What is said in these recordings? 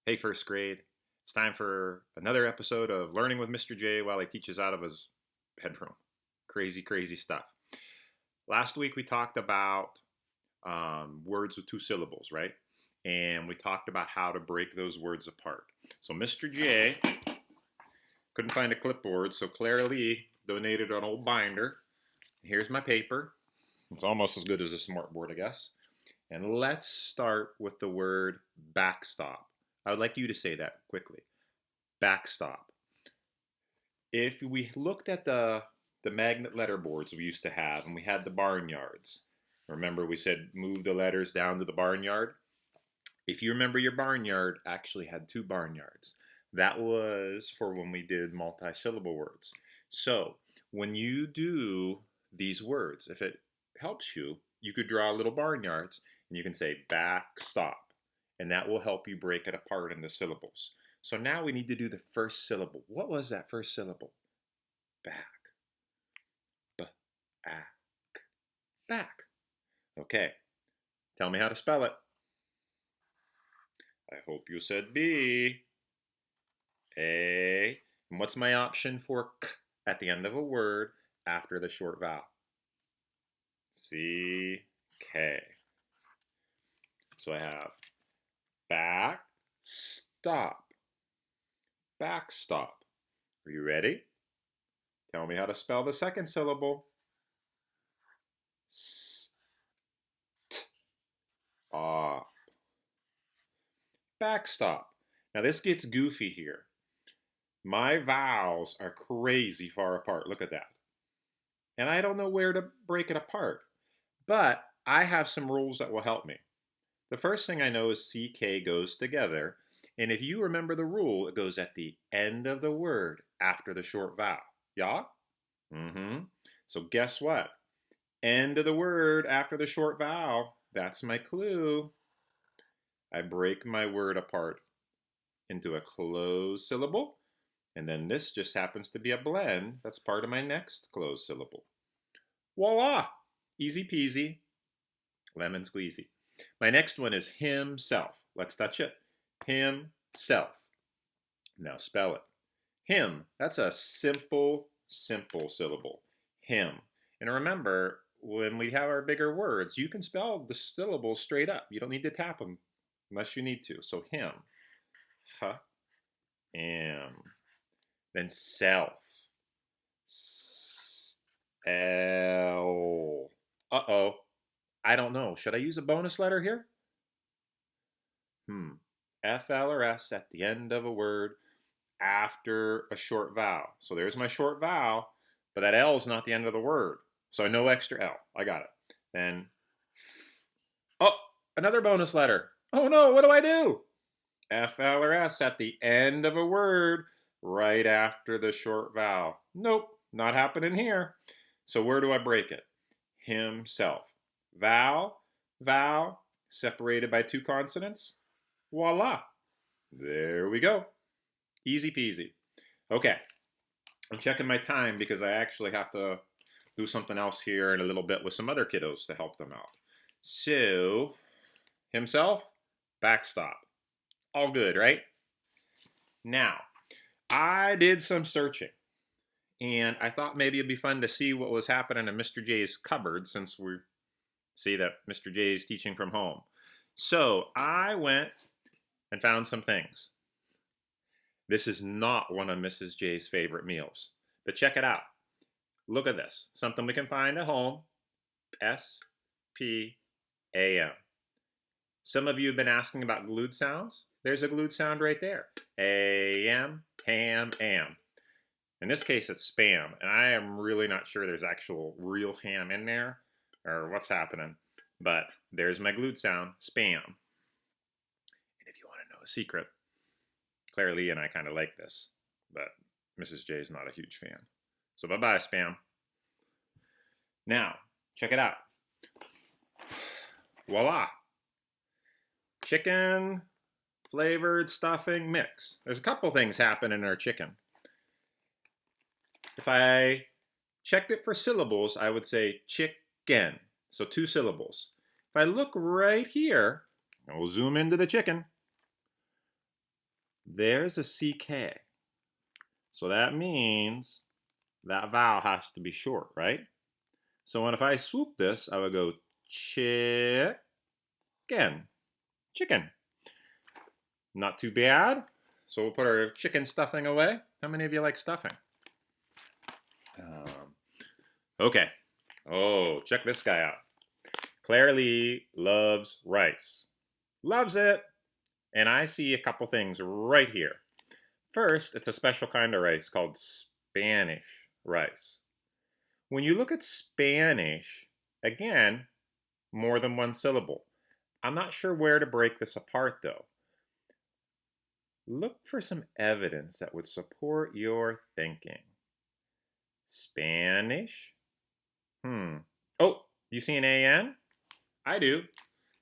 Hey, first grade. It's time for another episode of Learning with Mr. J while he teaches out of his bedroom. Crazy, crazy stuff. Last week we talked about words with two syllables, right? And we talked about how to break those words apart. So Mr. J couldn't find a clipboard, so Claire Lee donated an old binder. Here's my paper. It's almost as good as a smartboard, I guess. And let's start with the word backstop. I would like you to say that quickly. Backstop. If we looked at the magnet letter boards we used to have, and we had the barnyards, remember we said move the letters down to the barnyard? If you remember, your barnyard actually had two barnyards. That was for when we did multi-syllable words. So when you do these words, if it helps you, you could draw little barnyards and you can say backstop, and that will help you break it apart into syllables. So now we need to do the first syllable. What was that first syllable? Back. Back. Back. Okay. Tell me how to spell it. I hope you said B. A. And what's my option for k at the end of a word after the short vowel? C. K. So I have back, stop. Backstop. Are you ready? Tell me how to spell the second syllable. S. T. Op. Backstop. Now this gets goofy here. My vowels are crazy far apart. Look at that. And I don't know where to break it apart. But I have some rules that will help me. The first thing I know is CK goes together. And if you remember the rule, it goes at the end of the word after the short vowel. Yeah? So guess what? End of the word after the short vowel. That's my clue. I break my word apart into a closed syllable. And then this just happens to be a blend. That's part of my next closed syllable. Voila! Easy peasy, lemon squeezy. My next one is himself. Let's touch it. Himself. Now spell it. Him. That's a simple syllable. Him. And remember, when we have our bigger words, you can spell the syllables straight up. You don't need to tap them unless you need to. So him. H. Am. Then self. S-L. Uh-oh. I don't know. Should I use a bonus letter here? F, L, or S at the end of a word after a short vowel. So there's my short vowel, but that L is not the end of the word. So no extra L. I got it. Then, oh, another bonus letter. Oh no, what do I do? F, L, or S at the end of a word right after the short vowel. Nope, not happening here. So where do I break it? Himself. Vowel, vowel, separated by two consonants. Voila. There we go. Easy peasy. Okay. I'm checking my time because I actually have to do something else here in a little bit with some other kiddos to help them out. So, himself, backstop. All good, right? Now, I did some searching. And I thought maybe it'd be fun to see what was happening in Mr. J's cupboard since we see that Mr. J is teaching from home. So I went and found some things. This is not one of Mrs. J's favorite meals, but check it out. Look at this. Something we can find at home. S-P-A-M. Some of you have been asking about glued sounds. There's a glued sound right there. A-M, ham, am. In this case, it's spam, and I am really not sure there's actual real ham in there or what's happening, but there's my glued sound, spam. And if you want to know a secret, Claire Lee and I kind of like this, but Mrs. J is not a huge fan. So bye-bye, spam. Now, check it out. Voila. Chicken flavored stuffing mix. There's a couple things happening in our chicken. If I checked it for syllables, I would say chicken. So 2 syllables. If I look right here, I will zoom into the chicken. there's a CK. So that means that vowel has to be short, right? So if I swoop this, I would go chicken. Chicken. Not too bad. So we'll put our chicken stuffing away. How many of you like stuffing? Okay. Oh, check this guy out. Claire Lee loves rice. Loves it. And I see a couple things right here. First, it's a special kind of rice called Spanish rice. When you look at Spanish, again, more than one syllable. I'm not sure where to break this apart, though. Look for some evidence that would support your thinking. Spanish. Oh, you see an AN? I do.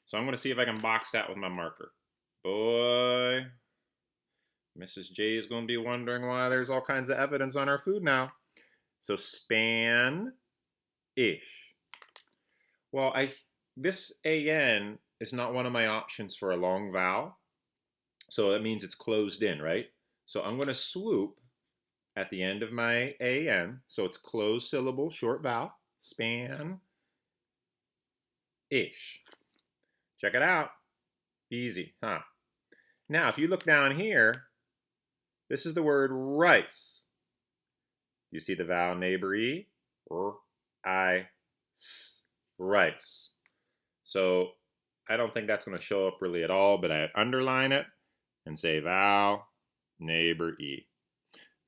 So I'm going to see if I can box that with my marker. Boy, Mrs. J is going to be wondering why there's all kinds of evidence on our food now. So Span-ish. Well, this AN is not one of my options for a long vowel. So that means it's closed in, right? So I'm going to swoop at the end of my AN. So it's closed syllable, short vowel. Span-ish. Check it out. Easy, huh? Now, if you look down here, this is the word rice. You see the vowel neighbor E? R-I-S. Rice. So I don't think that's going to show up really at all, but I underline it and say vowel neighbor E.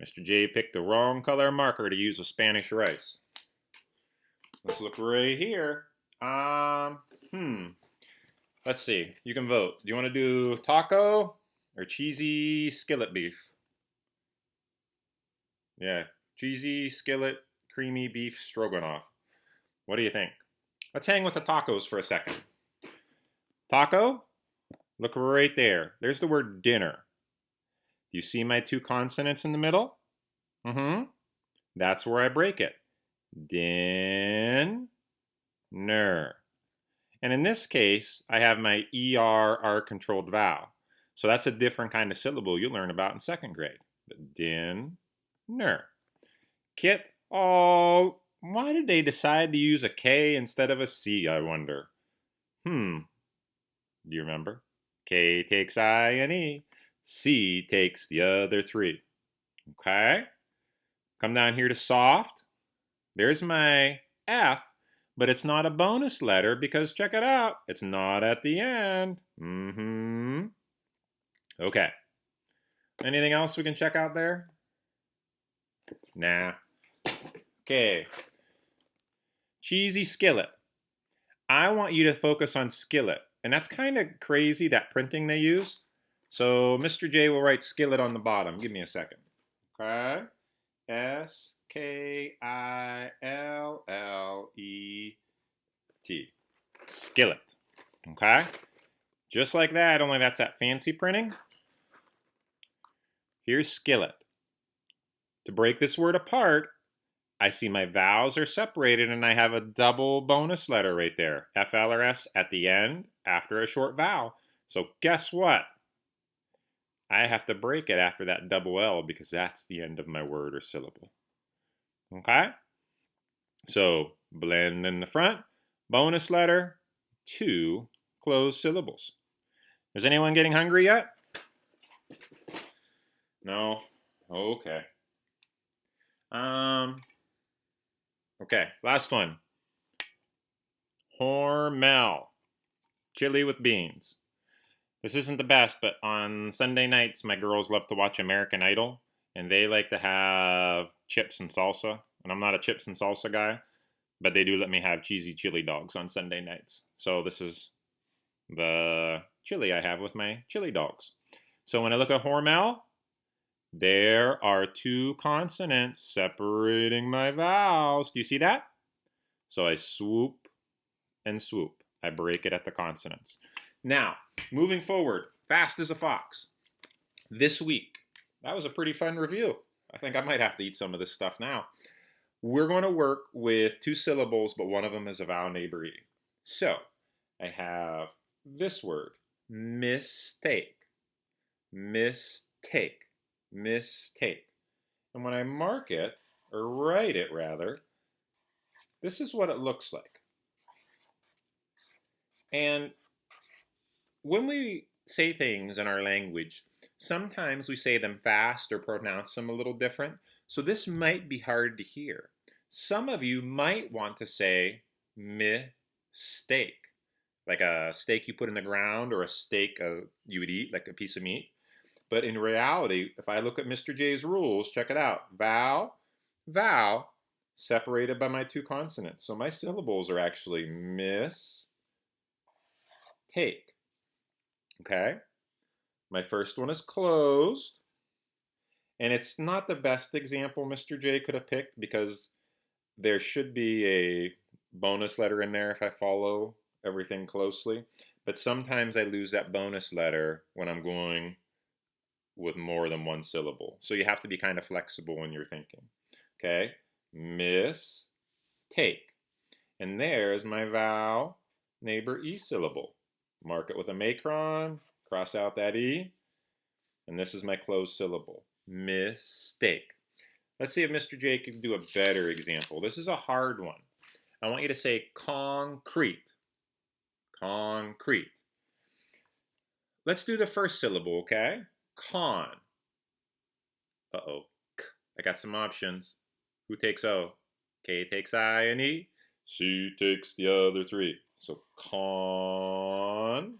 Mr. J picked the wrong color marker to use with Spanish rice. Let's look right here. Let's see. You can vote. Do you want to do taco or cheesy skillet beef? Yeah, cheesy skillet creamy beef stroganoff. What do you think? Let's hang with the tacos for a second. Taco? Look right there. There's the word dinner. Do you see my two consonants in the middle? That's where I break it. Din-ner. And in this case, I have my ER R-controlled vowel. So that's a different kind of syllable you'll learn about in second grade. Din-ner. Kit, oh, why did they decide to use a K instead of a C, I wonder? Do you remember? K takes I and E. C takes the other three. Okay? Come down here to soft. There's my F, but it's not a bonus letter because check it out. It's not at the end. Okay. Anything else we can check out there? Nah. Okay. Cheesy skillet. I want you to focus on skillet. And that's kind of crazy, that printing they used. So Mr. J will write skillet on the bottom. Give me a second. Okay. S-K-I-L-L-E-T. Skillet. Okay? Just like that, only that's that fancy printing. Here's skillet. To break this word apart, I see my vowels are separated and I have a double bonus letter right there. F-L or S at the end after a short vowel. So guess what? I have to break it after that double L because that's the end of my word or syllable. Okay? So blend in the front, bonus letter, two closed syllables. Is anyone getting hungry yet? No? Okay. Okay, last one. Hormel. Chili with beans. This isn't the best, but on Sunday nights, my girls love to watch American Idol, and they like to have chips and salsa. And I'm not a chips and salsa guy, but they do let me have cheesy chili dogs on Sunday nights. So this is the chili I have with my chili dogs. So when I look at Hormel, there are two consonants separating my vowels. Do you see that? So I swoop and swoop. I break it at the consonants. Now, moving forward, fast as a fox. This week, that was a pretty fun review. I think I might have to eat some of this stuff now. We're going to work with two syllables, but one of them is a vowel neighbor E. So, I have this word, mistake. Mistake. mistake. And when I mark it, or write it rather, this is what it looks like. And when we say things in our language, sometimes we say them fast or pronounce them a little different. So this might be hard to hear. Some of you might want to say mistake, like a steak you put in the ground or a steak you would eat, like a piece of meat. But in reality, if I look at Mr. J's rules, check it out. Vowel, vowel, separated by my two consonants. So my syllables are actually miss, take. Okay? My first one is closed. And it's not the best example Mr. J could have picked because there should be a bonus letter in there if I follow everything closely. But sometimes I lose that bonus letter when I'm going with more than one syllable. So you have to be kind of flexible when you're thinking. Okay? Miss, take. And there's my vowel, neighbor E syllable. Mark it with a macron, cross out that E, and this is my closed syllable. Mistake. Let's see if Mr. J can do a better example. This is a hard one. I want you to say concrete. Concrete. Let's do the first syllable, okay? Con. Uh-oh. I got some options. Who takes O? K takes I and E. C takes the other three. So con.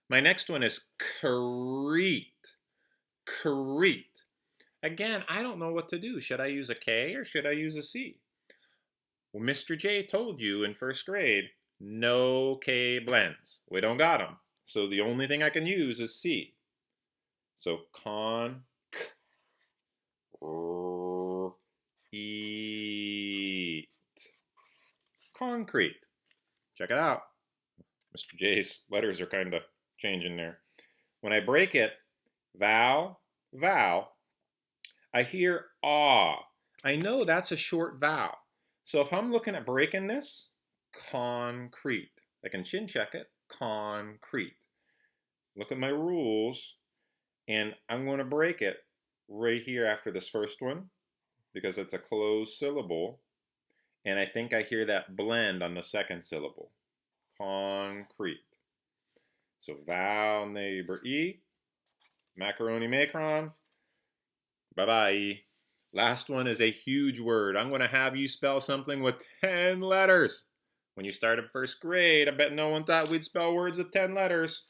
My next one is crete. Crete. Again, I don't know what to do. Should I use a K or should I use a C? Well, Mr. J told you in first grade, no K blends. We don't got them. So the only thing I can use is C. So eat. Concrete. Check it out. Mr. J's letters are kind of changing there. When I break it, vowel, vowel, I hear ah. I know that's a short vowel. So if I'm looking at breaking this, concrete. I can chin check it, concrete. Look at my rules, and I'm going to break it right here after this first one because it's a closed syllable, and I think I hear that blend on the second syllable, concrete. So vowel, neighbor E, macaroni macron, bye-bye. Last one is a huge word. I'm going to have you spell something with 10 letters. When you started first grade, I bet no one thought we'd spell words with 10 letters.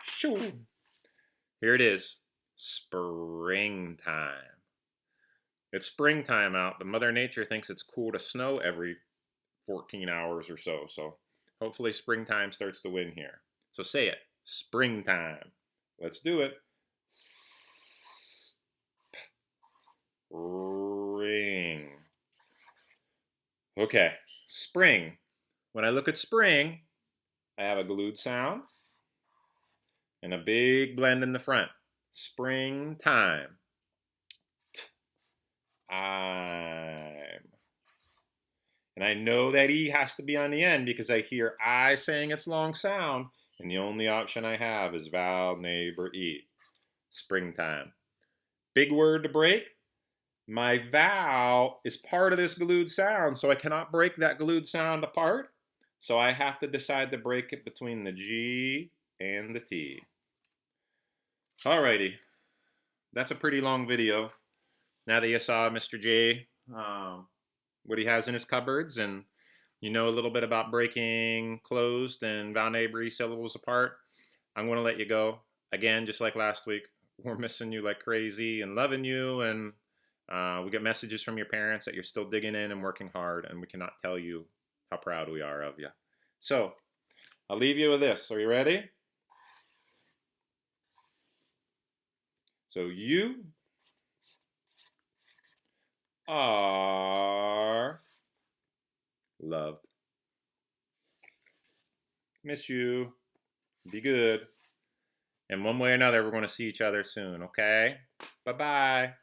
Shoo. Here it is. Springtime. It's springtime out, but Mother Nature thinks it's cool to snow every 14 hours or so. So hopefully springtime starts to win here. So say it. Springtime. Let's do it. Spring. Okay, spring. When I look at spring, I have a glued sound and a big blend in the front. Springtime. I'm. And I know that E has to be on the end because I hear I saying its long sound, and the only option I have is vowel, neighbor, E. Springtime. Big word to break. My vowel is part of this glued sound, so I cannot break that glued sound apart. So I have to decide to break it between the G and the T. Alrighty, that's a pretty long video. Now that you saw Mr. J, what he has in his cupboards, and you know a little bit about breaking closed and vowel neighbor syllables apart, I'm going to let you go. Again, just like last week, we're missing you like crazy and loving you, and we get messages from your parents that you're still digging in and working hard, and we cannot tell you how proud we are of you. So, I'll leave you with this. Are you ready? So, you are loved. Miss you. Be good. And one way or another, we're going to see each other soon, okay? Bye-bye.